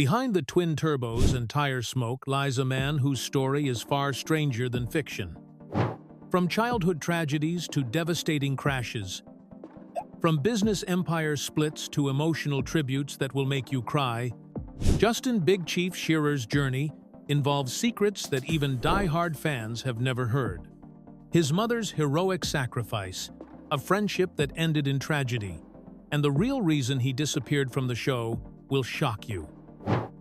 Behind the twin turbos and tire smoke lies a man whose story is far stranger than fiction. From childhood tragedies to devastating crashes, from business empire splits to emotional tributes that will make you cry, Justin Big Chief Shearer's journey involves secrets that even die-hard fans have never heard. His mother's heroic sacrifice, a friendship that ended in tragedy, and the real reason he disappeared from the show will shock you.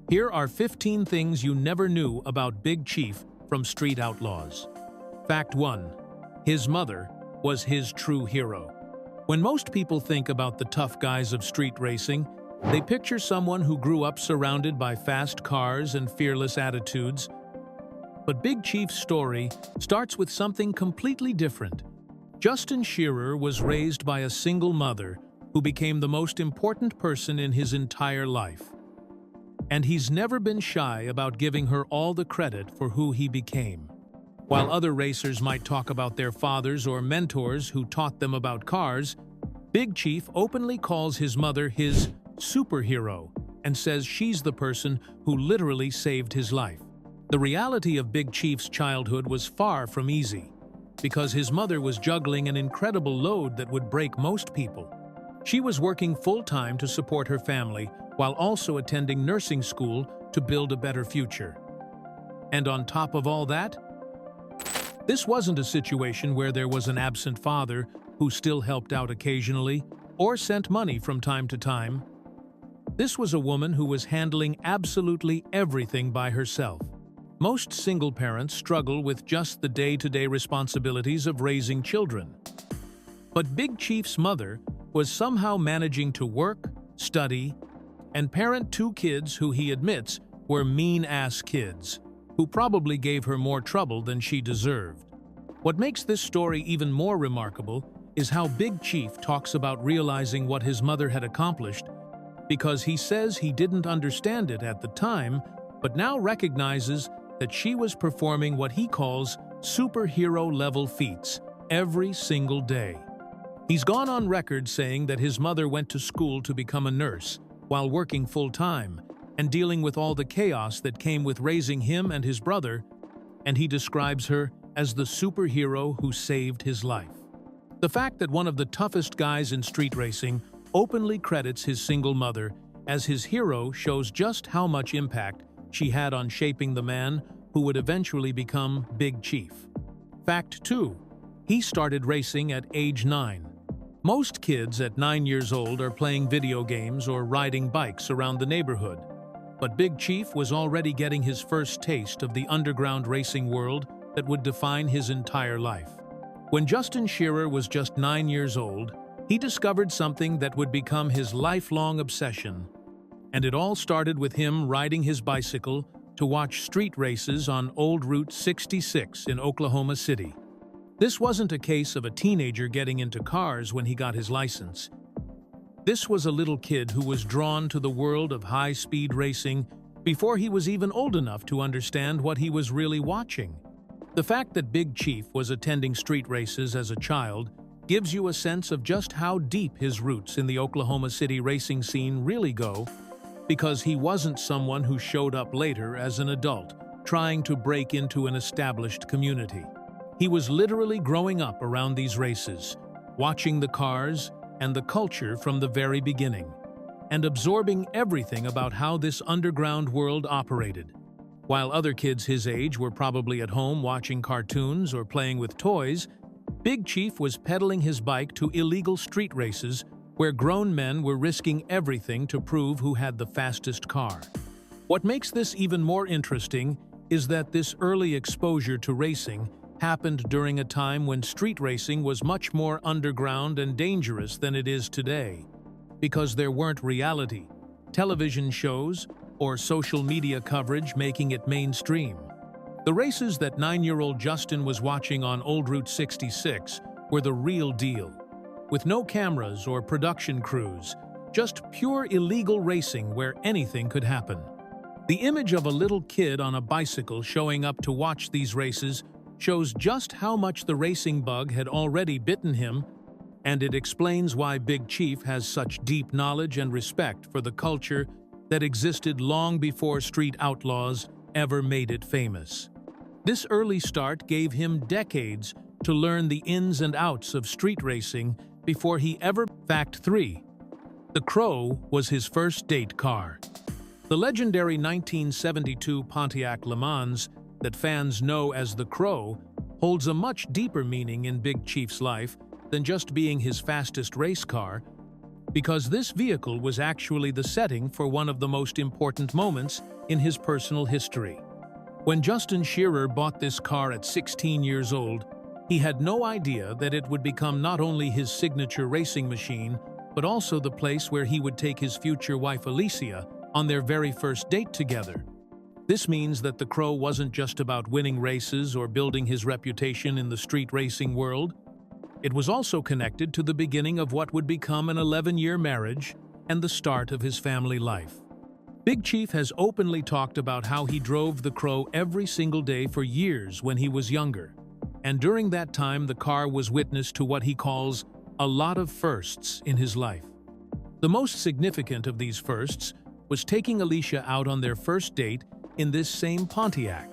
Here are 15 things you never knew about Big Chief from Street Outlaws. Fact 1. His mother was his true hero. When most people think about the tough guys of street racing, they picture someone who grew up surrounded by fast cars and fearless attitudes. But Big Chief's story starts with something completely different. Justin Shearer was raised by a single mother who became the most important person in his entire life. And he's never been shy about giving her all the credit for who he became. While other racers might talk about their fathers or mentors who taught them about cars, Big Chief openly calls his mother his superhero and says she's the person who literally saved his life. The reality of Big Chief's childhood was far from easy, because his mother was juggling an incredible load that would break most people. She was working full-time to support her family while also attending nursing school to build a better future. And on top of all that, this wasn't a situation where there was an absent father who still helped out occasionally or sent money from time to time. This was a woman who was handling absolutely everything by herself. Most single parents struggle with just the day-to-day responsibilities of raising children. But Big Chief's mother was somehow managing to work, study, and parent two kids who he admits were mean-ass kids, who probably gave her more trouble than she deserved. What makes this story even more remarkable is how Big Chief talks about realizing what his mother had accomplished, because he says he didn't understand it at the time, but now recognizes that she was performing what he calls superhero-level feats every single day. He's gone on record saying that his mother went to school to become a nurse while working full-time and dealing with all the chaos that came with raising him and his brother, and he describes her as the superhero who saved his life. The fact that one of the toughest guys in street racing openly credits his single mother as his hero shows just how much impact she had on shaping the man who would eventually become Big Chief. Fact 2. He started racing at age 9. Most kids at 9 years old are playing video games or riding bikes around the neighborhood. But Big Chief was already getting his first taste of the underground racing world that would define his entire life. When Justin Shearer was just 9 years old, he discovered something that would become his lifelong obsession. And it all started with him riding his bicycle to watch street races on Old Route 66 in Oklahoma City. This wasn't a case of a teenager getting into cars when he got his license. This was a little kid who was drawn to the world of high-speed racing before he was even old enough to understand what he was really watching. The fact that Big Chief was attending street races as a child gives you a sense of just how deep his roots in the Oklahoma City racing scene really go, because he wasn't someone who showed up later as an adult, trying to break into an established community. He was literally growing up around these races, watching the cars and the culture from the very beginning, and absorbing everything about how this underground world operated. While other kids his age were probably at home watching cartoons or playing with toys, Big Chief was pedaling his bike to illegal street races where grown men were risking everything to prove who had the fastest car. What makes this even more interesting is that this early exposure to racing happened during a time when street racing was much more underground and dangerous than it is today, because there weren't reality television shows or social media coverage making it mainstream. The races that 9-year-old Justin was watching on Old Route 66 were the real deal, with no cameras or production crews, just pure illegal racing where anything could happen. The image of a little kid on a bicycle showing up to watch these races shows just how much the racing bug had already bitten him, and it explains why Big Chief has such deep knowledge and respect for the culture that existed long before street outlaws ever made it famous. This early start gave him decades to learn the ins and outs of street racing before he ever... Fact 3. The Crow was his first date car. The legendary 1972 Pontiac Le Mans, that fans know as the Crow, holds a much deeper meaning in Big Chief's life than just being his fastest race car, because this vehicle was actually the setting for one of the most important moments in his personal history. When Justin Shearer bought this car at 16 years old, he had no idea that it would become not only his signature racing machine, but also the place where he would take his future wife Alicia on their very first date together. This means that the Crow wasn't just about winning races or building his reputation in the street racing world. It was also connected to the beginning of what would become an 11-year marriage and the start of his family life. Big Chief has openly talked about how he drove the Crow every single day for years when he was younger. And during that time, the car was witness to what he calls a lot of firsts in his life. The most significant of these firsts was taking Alicia out on their first date in this same Pontiac,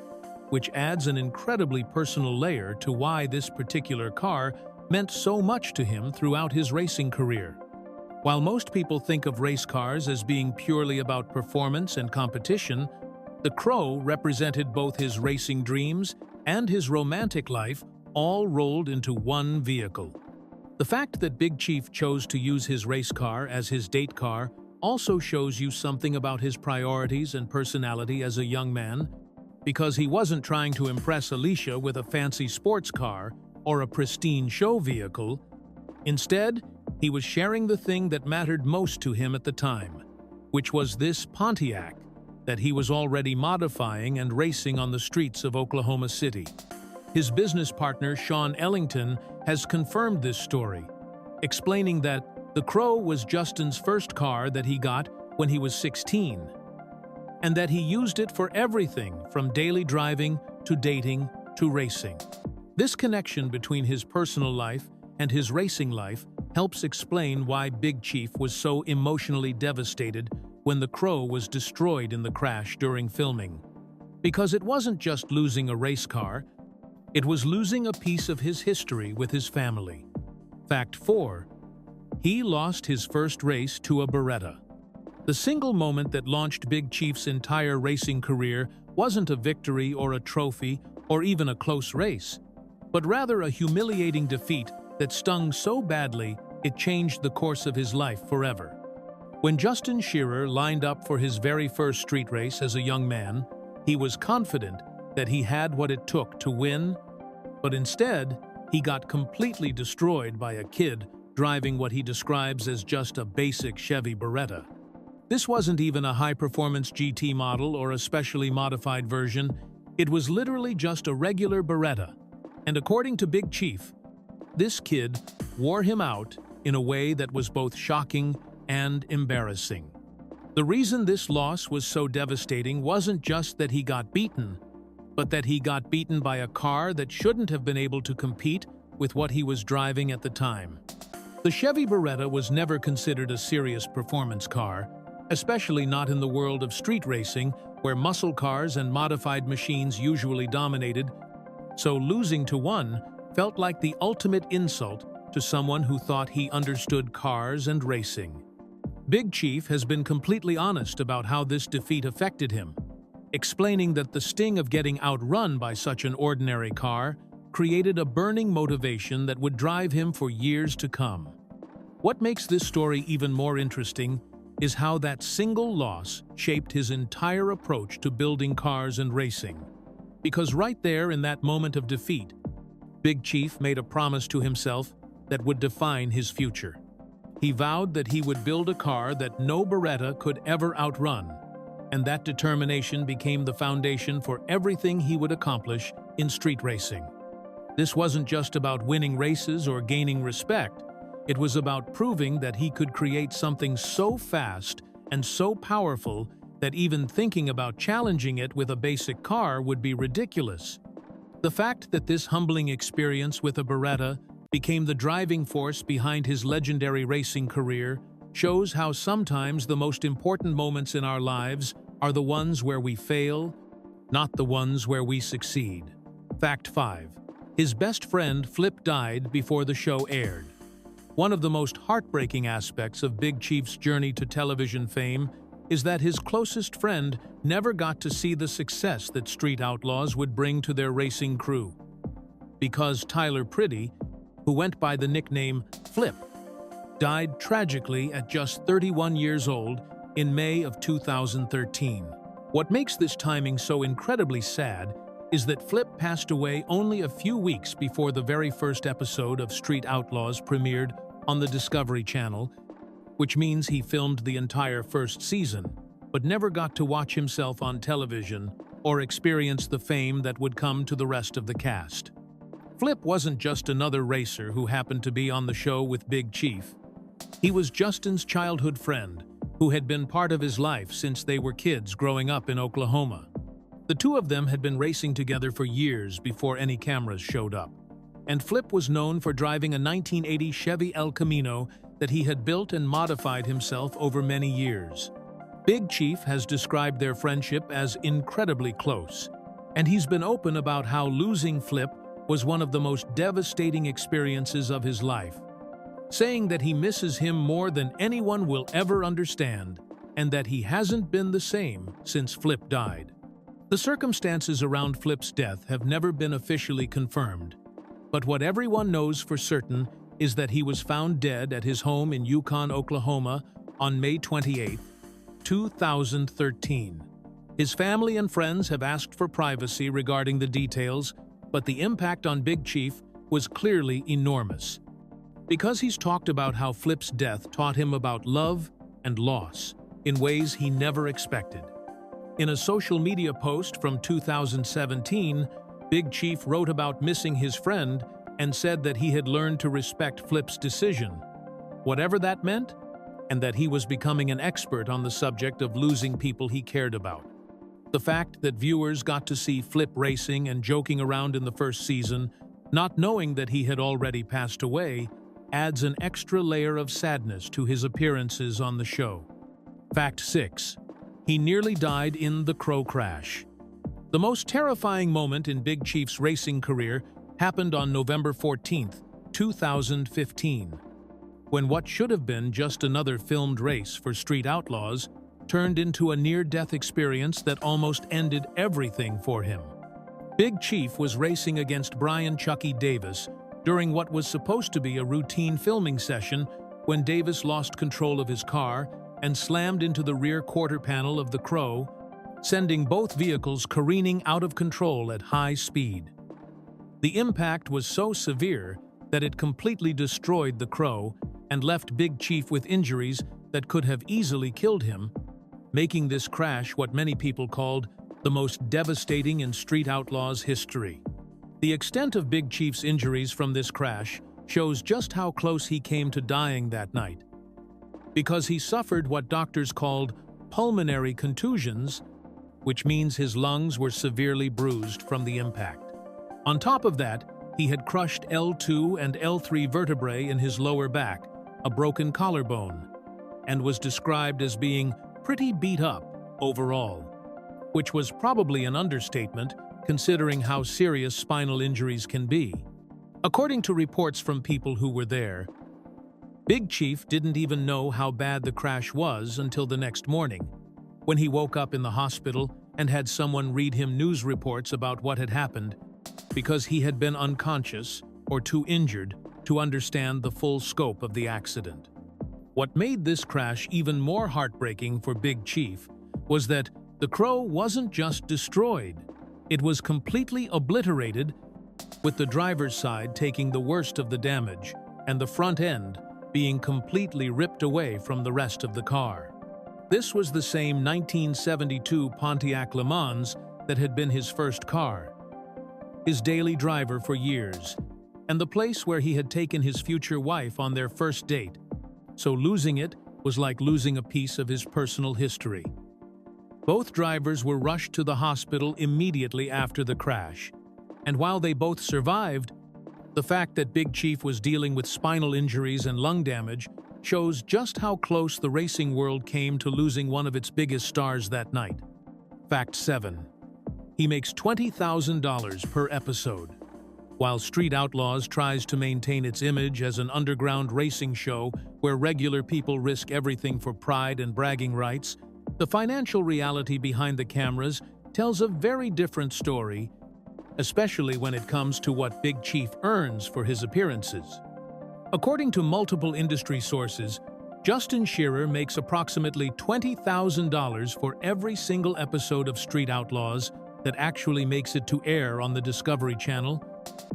which adds an incredibly personal layer to why this particular car meant so much to him throughout his racing career. While most people think of race cars as being purely about performance and competition, the Crow represented both his racing dreams and his romantic life, all rolled into one vehicle. The fact that Big Chief chose to use his race car as his date car also shows you something about his priorities and personality as a young man, because he wasn't trying to impress Alicia with a fancy sports car or a pristine show vehicle. Instead, he was sharing the thing that mattered most to him at the time, which was this Pontiac that he was already modifying and racing on the streets of Oklahoma City. His business partner, Sean Ellington, has confirmed this story, explaining that the Crow was Justin's first car that he got when he was 16, and that he used it for everything from daily driving to dating to racing. This connection between his personal life and his racing life helps explain why Big Chief was so emotionally devastated when the Crow was destroyed in the crash during filming. Because it wasn't just losing a race car, it was losing a piece of his history with his family. Fact 4. He lost his first race to a Beretta. The single moment that launched Big Chief's entire racing career wasn't a victory or a trophy or even a close race, but rather a humiliating defeat that stung so badly it changed the course of his life forever. When Justin Shearer lined up for his very first street race as a young man, he was confident that he had what it took to win, but instead, he got completely destroyed by a kid driving what he describes as just a basic Chevy Beretta. This wasn't even a high-performance GT model or a specially modified version. It was literally just a regular Beretta. And according to Big Chief, this kid wore him out in a way that was both shocking and embarrassing. The reason this loss was so devastating wasn't just that he got beaten, but that he got beaten by a car that shouldn't have been able to compete with what he was driving at the time. The Chevy Beretta was never considered a serious performance car, especially not in the world of street racing, where muscle cars and modified machines usually dominated, so losing to one felt like the ultimate insult to someone who thought he understood cars and racing. Big Chief has been completely honest about how this defeat affected him, explaining that the sting of getting outrun by such an ordinary car created a burning motivation that would drive him for years to come. What makes this story even more interesting is how that single loss shaped his entire approach to building cars and racing. Because right there in that moment of defeat, Big Chief made a promise to himself that would define his future. He vowed that he would build a car that no Beretta could ever outrun, and that determination became the foundation for everything he would accomplish in street racing. This wasn't just about winning races or gaining respect. It was about proving that he could create something so fast and so powerful that even thinking about challenging it with a basic car would be ridiculous. The fact that this humbling experience with a Beretta became the driving force behind his legendary racing career shows how sometimes the most important moments in our lives are the ones where we fail, not the ones where we succeed. Fact 5. His best friend Flip died before the show aired. One of the most heartbreaking aspects of Big Chief's journey to television fame is that his closest friend never got to see the success that Street Outlaws would bring to their racing crew. Because Tyler Pretty, who went by the nickname Flip, died tragically at just 31 years old in May of 2013. What makes this timing so incredibly sad is that Flip passed away only a few weeks before the very first episode of Street Outlaws premiered on the Discovery Channel, which means he filmed the entire first season, but never got to watch himself on television or experience the fame that would come to the rest of the cast. Flip wasn't just another racer who happened to be on the show with Big Chief. He was Justin's childhood friend, who had been part of his life since they were kids growing up in Oklahoma. The two of them had been racing together for years before any cameras showed up, and Flip was known for driving a 1980 Chevy El Camino that he had built and modified himself over many years. Big Chief has described their friendship as incredibly close, and he's been open about how losing Flip was one of the most devastating experiences of his life, saying that he misses him more than anyone will ever understand, and that he hasn't been the same since Flip died. The circumstances around Flip's death have never been officially confirmed, but what everyone knows for certain is that he was found dead at his home in Yukon, Oklahoma on May 28, 2013. His family and friends have asked for privacy regarding the details, but the impact on Big Chief was clearly enormous, because he's talked about how Flip's death taught him about love and loss in ways he never expected. In a social media post from 2017, Big Chief wrote about missing his friend and said that he had learned to respect Flip's decision, whatever that meant, and that he was becoming an expert on the subject of losing people he cared about. The fact that viewers got to see Flip racing and joking around in the first season, not knowing that he had already passed away, adds an extra layer of sadness to his appearances on the show. Fact 6. He nearly died in the Crow crash. The most terrifying moment in Big Chief's racing career happened on November 14, 2015, when what should have been just another filmed race for Street Outlaws turned into a near-death experience that almost ended everything for him. Big Chief was racing against Brian "Chucky" Davis during what was supposed to be a routine filming session when Davis lost control of his car and slammed into the rear quarter panel of the Crow, sending both vehicles careening out of control at high speed. The impact was so severe that it completely destroyed the Crow and left Big Chief with injuries that could have easily killed him, making this crash what many people called the most devastating in Street Outlaws history. The extent of Big Chief's injuries from this crash shows just how close he came to dying that night, because he suffered what doctors called pulmonary contusions, which means his lungs were severely bruised from the impact. On top of that, he had crushed L2 and L3 vertebrae in his lower back, a broken collarbone, and was described as being pretty beat up overall, which was probably an understatement considering how serious spinal injuries can be. According to reports from people who were there, Big Chief didn't even know how bad the crash was until the next morning, when he woke up in the hospital and had someone read him news reports about what had happened, because he had been unconscious or too injured to understand the full scope of the accident. What made this crash even more heartbreaking for Big Chief was that the Crow wasn't just destroyed, it was completely obliterated, with the driver's side taking the worst of the damage and the front end being completely ripped away from the rest of the car. This was the same 1972 Pontiac Le Mans that had been his first car, his daily driver for years, and the place where he had taken his future wife on their first date, so losing it was like losing a piece of his personal history. Both drivers were rushed to the hospital immediately after the crash, and while they both survived, the fact that Big Chief was dealing with spinal injuries and lung damage shows just how close the racing world came to losing one of its biggest stars that night. Fact 7. He makes $20,000 per episode. While Street Outlaws tries to maintain its image as an underground racing show where regular people risk everything for pride and bragging rights, the financial reality behind the cameras tells a very different story, especially when it comes to what Big Chief earns for his appearances. According to multiple industry sources, Justin Shearer makes approximately $20,000 for every single episode of Street Outlaws that actually makes it to air on the Discovery Channel,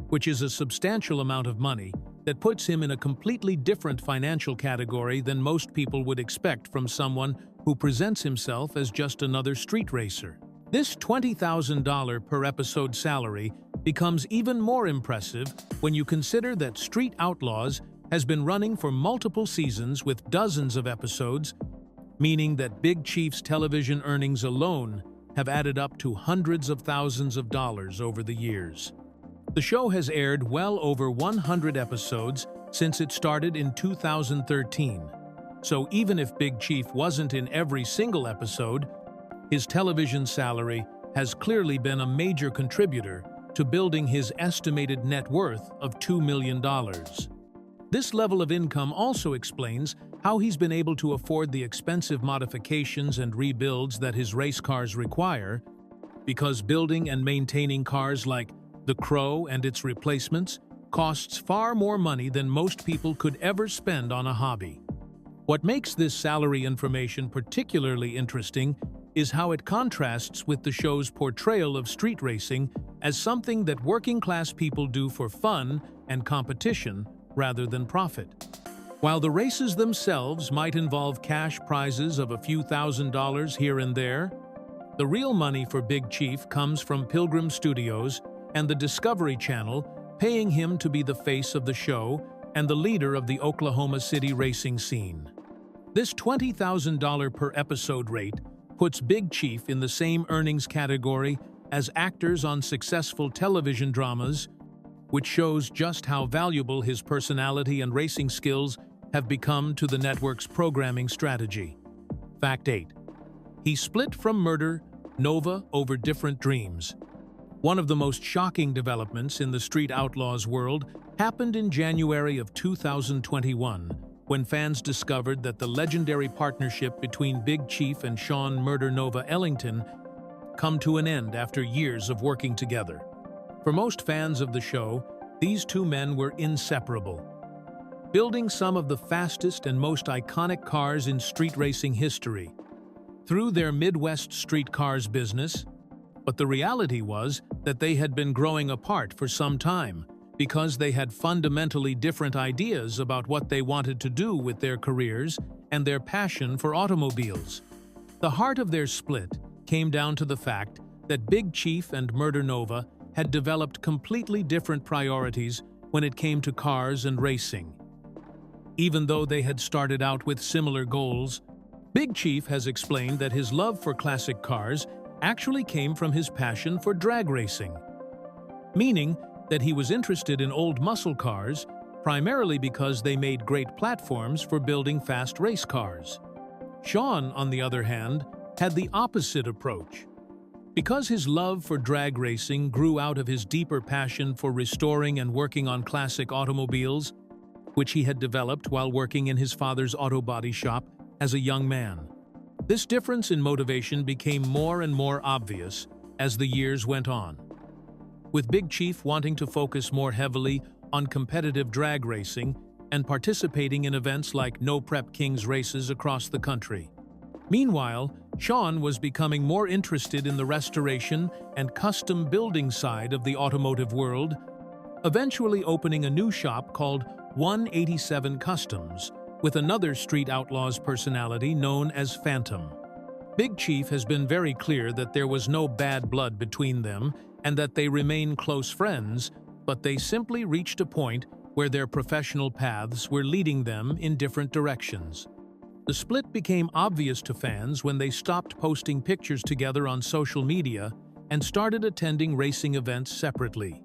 which is a substantial amount of money that puts him in a completely different financial category than most people would expect from someone who presents himself as just another street racer. This $20,000 per episode salary becomes even more impressive when you consider that Street Outlaws has been running for multiple seasons with dozens of episodes, meaning that Big Chief's television earnings alone have added up to hundreds of thousands of dollars over the years. The show has aired well over 100 episodes since it started in 2013, so even if Big Chief wasn't in every single episode, his television salary has clearly been a major contributor to building his estimated net worth of $2 million. This level of income also explains how he's been able to afford the expensive modifications and rebuilds that his race cars require, because building and maintaining cars like the Crow and its replacements costs far more money than most people could ever spend on a hobby. What makes this salary information particularly interesting is how it contrasts with the show's portrayal of street racing as something that working-class people do for fun and competition rather than profit. While the races themselves might involve cash prizes of a few $1,000s here and there, the real money for Big Chief comes from Pilgrim Studios and the Discovery Channel paying him to be the face of the show and the leader of the Oklahoma City racing scene. This $20,000 per episode rate puts Big Chief in the same earnings category as actors on successful television dramas, which shows just how valuable his personality and racing skills have become to the network's programming strategy. Fact 8. He split from Murder Nova over different dreams. One of the most shocking developments in the Street Outlaws world happened in January of 2021, when fans discovered that the legendary partnership between Big Chief and Sean Murder Nova Ellington come to an end after years of working together. For most fans of the show, these two men were inseparable, building some of the fastest and most iconic cars in street racing history through their Midwest street cars business. But the reality was that they had been growing apart for some time because they had fundamentally different ideas about what they wanted to do with their careers and their passion for automobiles. The heart of their split came down to the fact that Big Chief and Murder Nova had developed completely different priorities when it came to cars and racing. Even though they had started out with similar goals, Big Chief has explained that his love for classic cars actually came from his passion for drag racing, meaning that he was interested in old muscle cars primarily because they made great platforms for building fast race cars. Sean, on the other hand, had the opposite approach. Because his love for drag racing grew out of his deeper passion for restoring and working on classic automobiles, which he had developed while working in his father's auto body shop as a young man. This difference in motivation became more and more obvious as the years went on, with Big Chief wanting to focus more heavily on competitive drag racing and participating in events like No Prep Kings races across the country. Meanwhile, Sean was becoming more interested in the restoration and custom building side of the automotive world, eventually opening a new shop called 187 Customs, with another Street Outlaws personality known as Phantom. Big Chief has been very clear that there was no bad blood between them and that they remain close friends, but they simply reached a point where their professional paths were leading them in different directions. The split became obvious to fans when they stopped posting pictures together on social media and started attending racing events separately.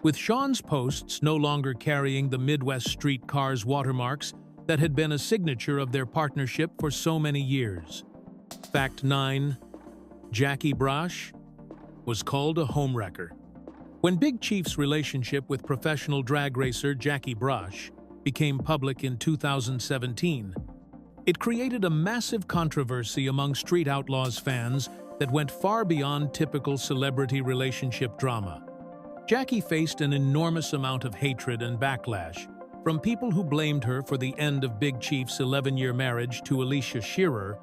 With Sean's posts no longer carrying the Midwest street cars watermarks, that had been a signature of their partnership for so many years. Fact 9. Jackie Brash was called a homewrecker. When Big Chief's relationship with professional drag racer Jackie Brash became public in 2017, it created a massive controversy among Street Outlaws fans that went far beyond typical celebrity relationship drama. Jackie faced an enormous amount of hatred and backlash from people who blamed her for the end of Big Chief's 11-year marriage to Alicia Shearer,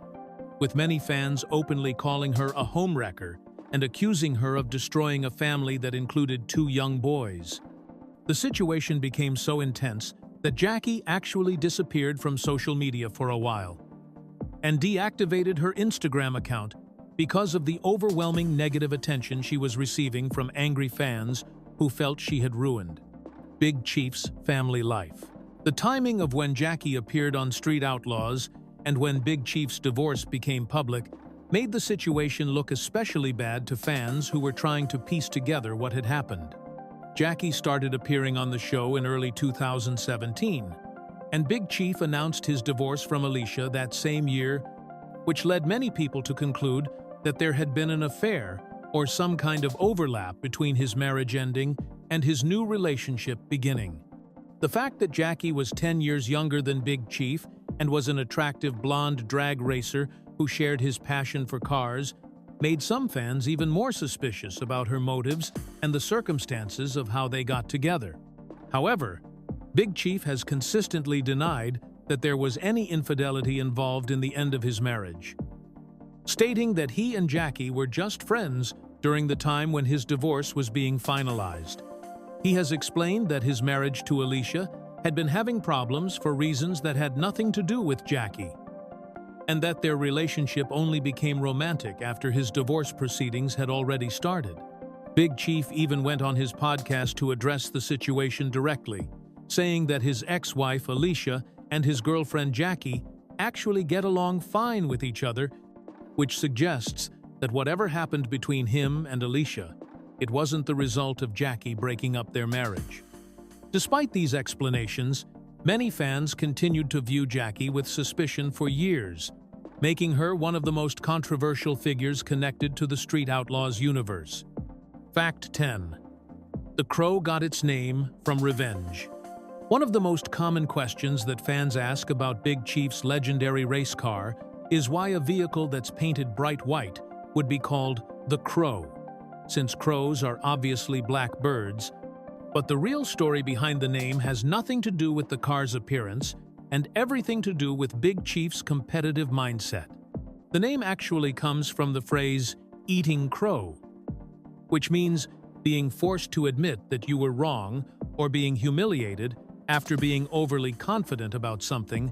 with many fans openly calling her a homewrecker and accusing her of destroying a family that included 2 young boys. The situation became so intense that Jackie actually disappeared from social media for a while and deactivated her Instagram account because of the overwhelming negative attention she was receiving from angry fans who felt she had ruined Big Chief's family life. The timing of when Jackie appeared on Street Outlaws and when Big Chief's divorce became public made the situation look especially bad to fans who were trying to piece together what had happened. Jackie started appearing on the show in early 2017, and Big Chief announced his divorce from Alicia that same year, which led many people to conclude that there had been an affair or some kind of overlap between his marriage ending and his new relationship beginning. The fact that Jackie was 10 years younger than Big Chief and was an attractive blonde drag racer who shared his passion for cars made some fans even more suspicious about her motives and the circumstances of how they got together. However, Big Chief has consistently denied that there was any infidelity involved in the end of his marriage, stating that he and Jackie were just friends during the time when his divorce was being finalized. He has explained that his marriage to Alicia had been having problems for reasons that had nothing to do with Jackie, and that their relationship only became romantic after his divorce proceedings had already started. Big Chief even went on his podcast to address the situation directly, saying that his ex-wife Alicia and his girlfriend Jackie actually get along fine with each other, which suggests that whatever happened between him and Alicia, it wasn't the result of Jackie breaking up their marriage. Despite these explanations, many fans continued to view Jackie with suspicion for years, making her one of the most controversial figures connected to the Street Outlaws universe. Fact 10. The Crow got its name from revenge. One of the most common questions that fans ask about Big Chief's legendary race car is why a vehicle that's painted bright white would be called the Crow, since crows are obviously black birds. But the real story behind the name has nothing to do with the car's appearance and everything to do with Big Chief's competitive mindset. The name actually comes from the phrase, eating crow, which means being forced to admit that you were wrong or being humiliated after being overly confident about something,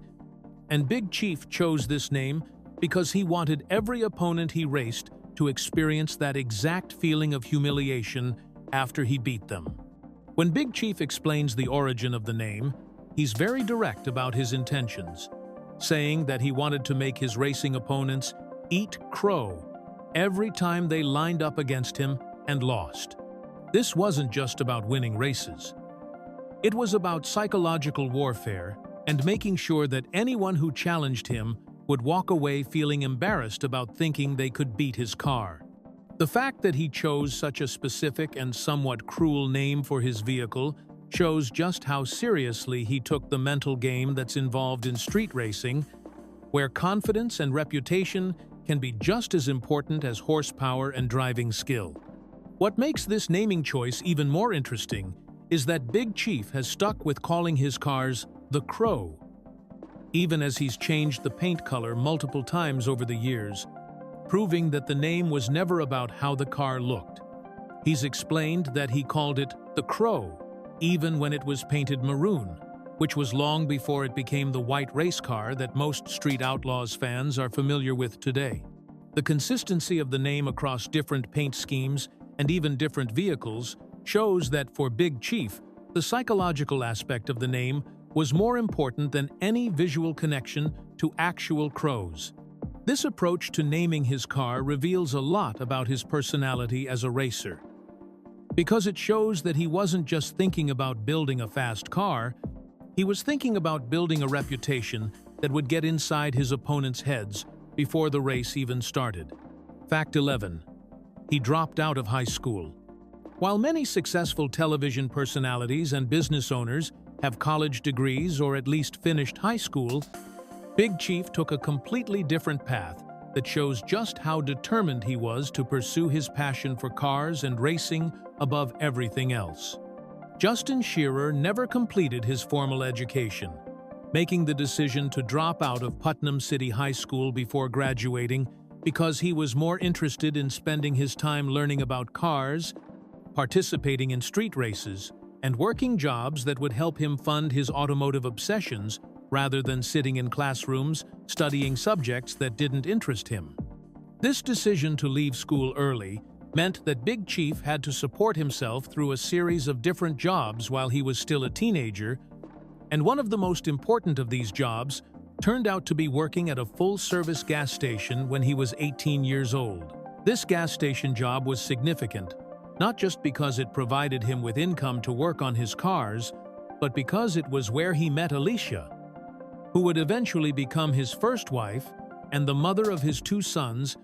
and Big Chief chose this name because he wanted every opponent he raced to experience that exact feeling of humiliation after he beat them. When Big Chief explains the origin of the name, he's very direct about his intentions, saying that he wanted to make his racing opponents eat crow every time they lined up against him and lost. This wasn't just about winning races. It was about psychological warfare and making sure that anyone who challenged him would walk away feeling embarrassed about thinking they could beat his car. The fact that he chose such a specific and somewhat cruel name for his vehicle shows just how seriously he took the mental game that's involved in street racing, where confidence and reputation can be just as important as horsepower and driving skill. What makes this naming choice even more interesting is that Big Chief has stuck with calling his cars the Crow, even as he's changed the paint color multiple times over the years, proving that the name was never about how the car looked. He's explained that he called it the Crow, even when it was painted maroon, which was long before it became the white race car that most Street Outlaws fans are familiar with today. The consistency of the name across different paint schemes and even different vehicles shows that for Big Chief, the psychological aspect of the name was more important than any visual connection to actual crows. This approach to naming his car reveals a lot about his personality as a racer, because it shows that he wasn't just thinking about building a fast car, He was thinking about building a reputation that would get inside his opponents' heads before the race even started. Fact 11. He dropped out of high school. While many successful television personalities and business owners have college degrees or at least finished high school, Big Chief took a completely different path that shows just how determined he was to pursue his passion for cars and racing above everything else. Justin Shearer never completed his formal education, making the decision to drop out of Putnam City High School before graduating because he was more interested in spending his time learning about cars, participating in street races, and working jobs that would help him fund his automotive obsessions rather than sitting in classrooms studying subjects that didn't interest him. This decision to leave school early meant that Big Chief had to support himself through a series of different jobs while he was still a teenager, and one of the most important of these jobs turned out to be working at a full-service gas station when he was 18 years old. This gas station job was significant, not just because it provided him with income to work on his cars, but because it was where he met Alicia, who would eventually become his first wife and the mother of his two sons,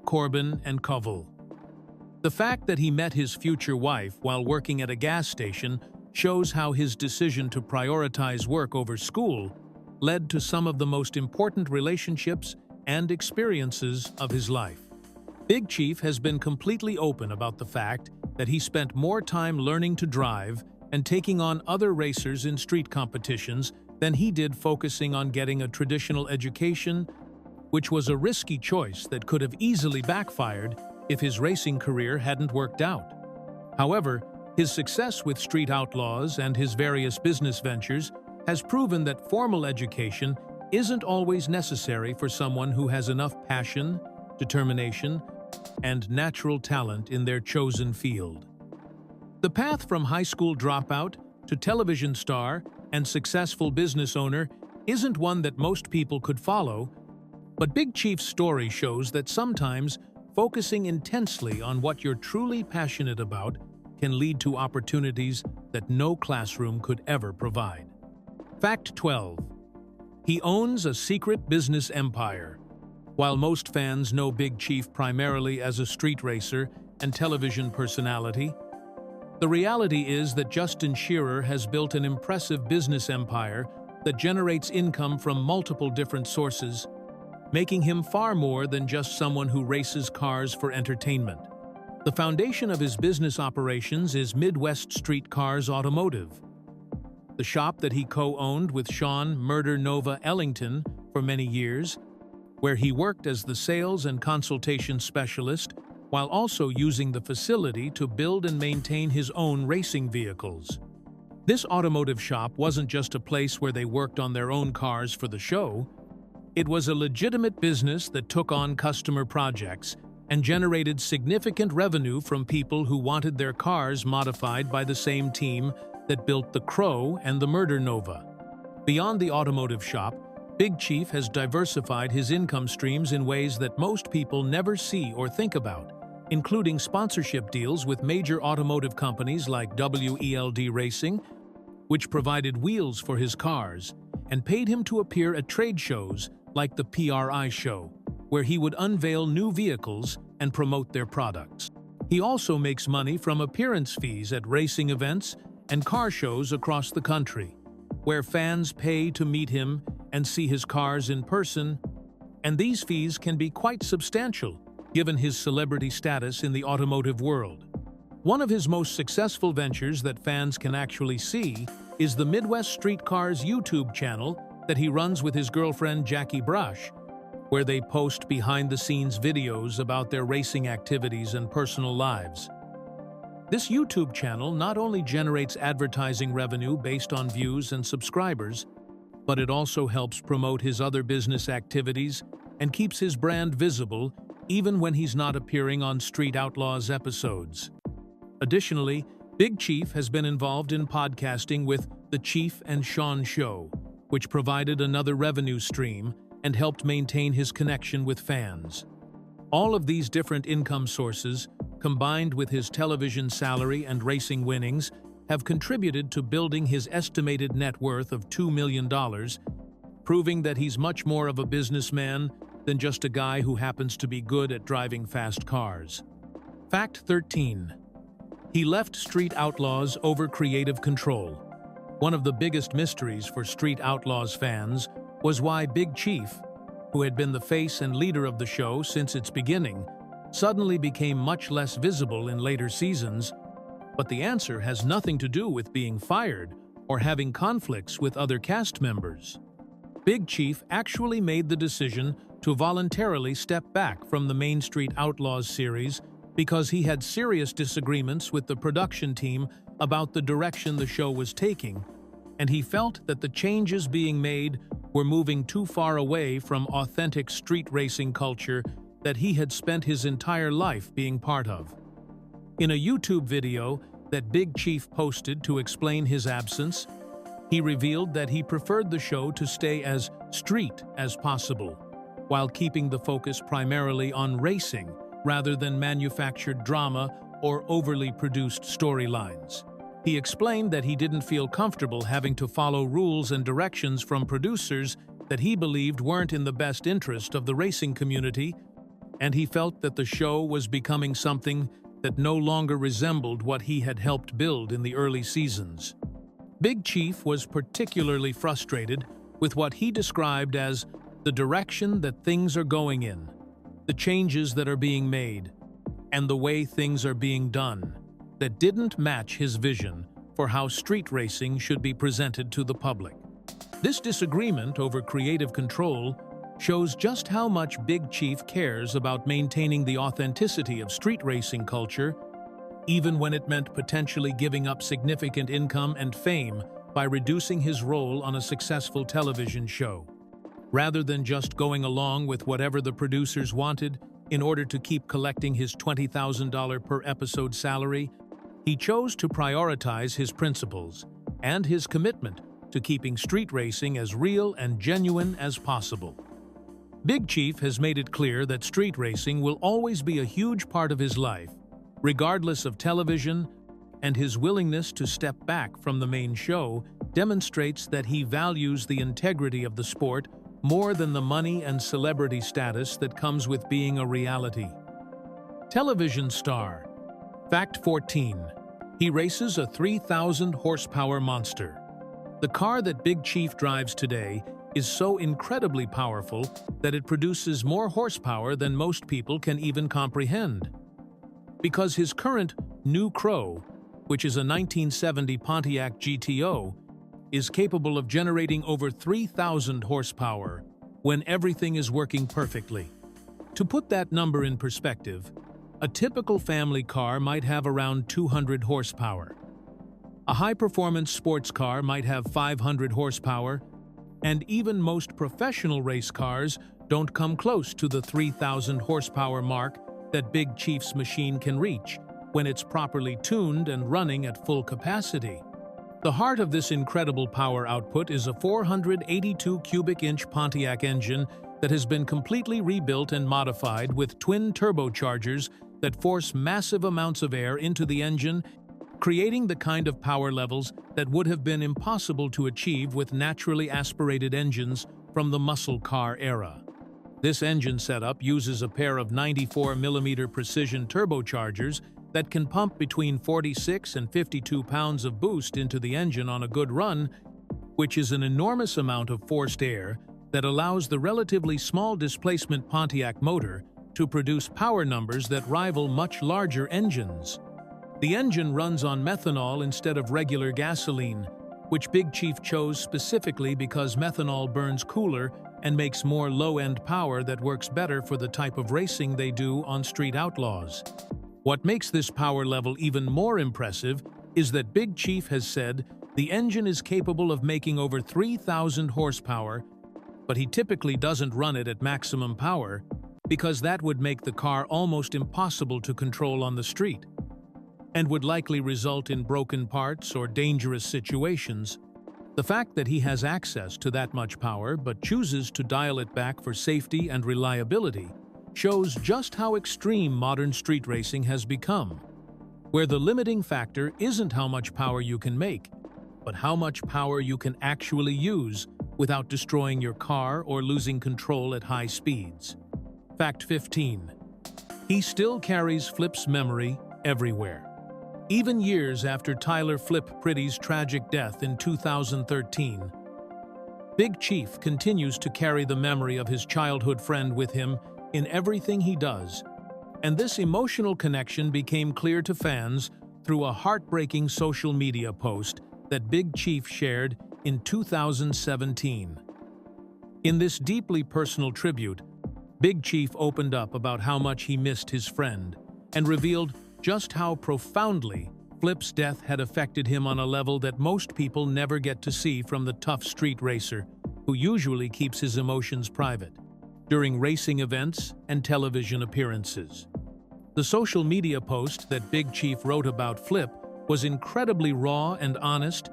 Corbin and Koval. The fact that he met his future wife while working at a gas station shows how his decision to prioritize work over school led to some of the most important relationships and experiences of his life. Big Chief has been completely open about the fact that he spent more time learning to drive and taking on other racers in street competitions than he did focusing on getting a traditional education, which was a risky choice that could have easily backfired if his racing career hadn't worked out. However, his success with Street Outlaws and his various business ventures has proven that formal education isn't always necessary for someone who has enough passion, determination, and natural talent in their chosen field. The path from high school dropout to television star and successful business owner isn't one that most people could follow, but Big Chief's story shows that sometimes focusing intensely on what you're truly passionate about can lead to opportunities that no classroom could ever provide. Fact 12. He owns a secret business empire. While most fans know Big Chief primarily as a street racer and television personality, the reality is that Justin Shearer has built an impressive business empire that generates income from multiple different sources, making him far more than just someone who races cars for entertainment. The foundation of his business operations is Midwest Street Cars Automotive, the shop that he co-owned with Sean "Murder Nova" Ellington for many years, where he worked as the sales and consultation specialist while also using the facility to build and maintain his own racing vehicles. This automotive shop wasn't just a place where they worked on their own cars for the show. It was a legitimate business that took on customer projects and generated significant revenue from people who wanted their cars modified by the same team that built the Crow and the Murder Nova. Beyond the automotive shop, Big Chief has diversified his income streams in ways that most people never see or think about, including sponsorship deals with major automotive companies like WELD Racing, which provided wheels for his cars, and paid him to appear at trade shows like the PRI show, where he would unveil new vehicles and promote their products. He also makes money from appearance fees at racing events and car shows across the country, where fans pay to meet him and see his cars in person, and these fees can be quite substantial given his celebrity status in the automotive world. One of his most successful ventures that fans can actually see is the Midwest Street Cars YouTube channel that he runs with his girlfriend Jackie Brush, where they post behind-the-scenes videos about their racing activities and personal lives. This YouTube channel not only generates advertising revenue based on views and subscribers, but it also helps promote his other business activities and keeps his brand visible even when he's not appearing on Street Outlaws episodes. Additionally, Big Chief has been involved in podcasting with The Chief and Sean Show, which provided another revenue stream and helped maintain his connection with fans. All of these different income sources, combined with his television salary and racing winnings, have contributed to building his estimated net worth of $2 million, proving that he's much more of a businessman than just a guy who happens to be good at driving fast cars. Fact 13. He left Street Outlaws over creative control. One of the biggest mysteries for Street Outlaws fans was why Big Chief, who had been the face and leader of the show since its beginning, suddenly became much less visible in later seasons. But the answer has nothing to do with being fired or having conflicts with other cast members. Big Chief actually made the decision to voluntarily step back from the Main Street Outlaws series because he had serious disagreements with the production team about the direction the show was taking, and he felt that the changes being made were moving too far away from authentic street racing culture that he had spent his entire life being part of. In a YouTube video that Big Chief posted to explain his absence, he revealed that he preferred the show to stay as street as possible, while keeping the focus primarily on racing rather than manufactured drama or overly produced storylines. He explained that he didn't feel comfortable having to follow rules and directions from producers that he believed weren't in the best interest of the racing community, and he felt that the show was becoming something that no longer resembled what he had helped build in the early seasons. Big Chief was particularly frustrated with what he described as the direction that things are going in, the changes that are being made, and the way things are being done that didn't match his vision for how street racing should be presented to the public. This disagreement over creative control shows just how much Big Chief cares about maintaining the authenticity of street racing culture, even when it meant potentially giving up significant income and fame by reducing his role on a successful television show. Rather than just going along with whatever the producers wanted in order to keep collecting his $20,000 per episode salary, he chose to prioritize his principles and his commitment to keeping street racing as real and genuine as possible. Big Chief has made it clear that street racing will always be a huge part of his life, regardless of television, and his willingness to step back from the main show demonstrates that he values the integrity of the sport more than the money and celebrity status that comes with being a reality television star. Fact 14. He races a 3,000 horsepower monster. The car that Big Chief drives today is so incredibly powerful that it produces more horsepower than most people can even comprehend. Because his current New Crow, which is a 1970 Pontiac GTO, is capable of generating over 3,000 horsepower when everything is working perfectly. To put that number in perspective, a typical family car might have around 200 horsepower. A high-performance sports car might have 500 horsepower, and even most professional race cars don't come close to the 3,000 horsepower mark that Big Chief's machine can reach when it's properly tuned and running at full capacity. The heart of this incredible power output is a 482 cubic inch Pontiac engine that has been completely rebuilt and modified with twin turbochargers that force massive amounts of air into the engine, creating the kind of power levels that would have been impossible to achieve with naturally aspirated engines from the muscle car era. This engine setup uses a pair of 94mm precision turbochargers that can pump between 46 and 52 pounds of boost into the engine on a good run, which is an enormous amount of forced air that allows the relatively small displacement Pontiac motor to produce power numbers that rival much larger engines. The engine runs on methanol instead of regular gasoline, which Big Chief chose specifically because methanol burns cooler and makes more low-end power that works better for the type of racing they do on Street Outlaws. What makes this power level even more impressive is that Big Chief has said the engine is capable of making over 3,000 horsepower, but he typically doesn't run it at maximum power because that would make the car almost impossible to control on the street and would likely result in broken parts or dangerous situations. The fact that he has access to that much power but chooses to dial it back for safety and reliability shows just how extreme modern street racing has become. where the limiting factor isn't how much power you can make, but how much power you can actually use without destroying your car or losing control at high speeds. Fact 15. He still carries Flip's memory everywhere. Even years after Tyler Flip Pretty's tragic death in 2013, Big Chief continues to carry the memory of his childhood friend with him in everything he does, and this emotional connection became clear to fans through a heartbreaking social media post that Big Chief shared in 2017. In this deeply personal tribute, Big Chief opened up about how much he missed his friend and revealed just how profoundly Flip's death had affected him on a level that most people never get to see from the tough street racer who usually keeps his emotions private during racing events and television appearances. The social media post that Big Chief wrote about Flip was incredibly raw and honest,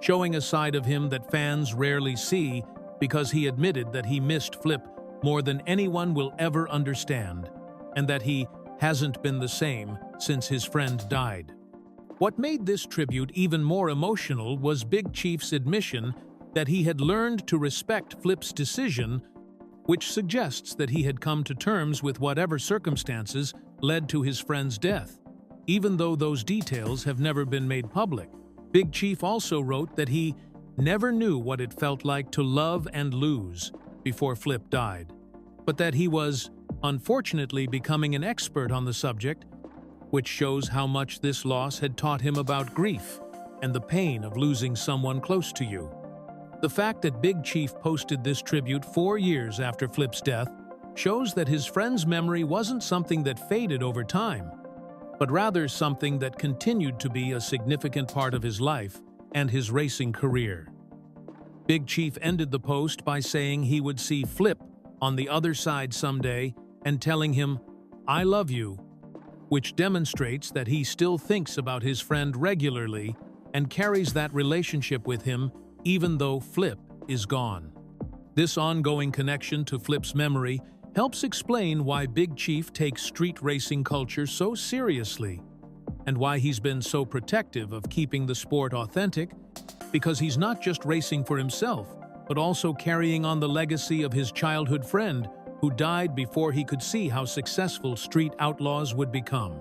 showing a side of him that fans rarely see because he admitted that he missed Flip more than anyone will ever understand, and that he hasn't been the same since his friend died. What made this tribute even more emotional was Big Chief's admission that he had learned to respect Flip's decision, which suggests that he had come to terms with whatever circumstances led to his friend's death, even though those details have never been made public. Big Chief also wrote that he never knew what it felt like to love and lose before Flip died, but that he was, unfortunately, becoming an expert on the subject, which shows how much this loss had taught him about grief and the pain of losing someone close to you. The fact that Big Chief posted this tribute 4 years after Flip's death shows that his friend's memory wasn't something that faded over time, but rather something that continued to be a significant part of his life and his racing career. Big Chief ended the post by saying he would see Flip on the other side someday and telling him, "I love you," which demonstrates that he still thinks about his friend regularly and carries that relationship with him even though Flip is gone. This ongoing connection to Flip's memory helps explain why Big Chief takes street racing culture so seriously and why he's been so protective of keeping the sport authentic, because he's not just racing for himself, but also carrying on the legacy of his childhood friend who died before he could see how successful Street Outlaws would become.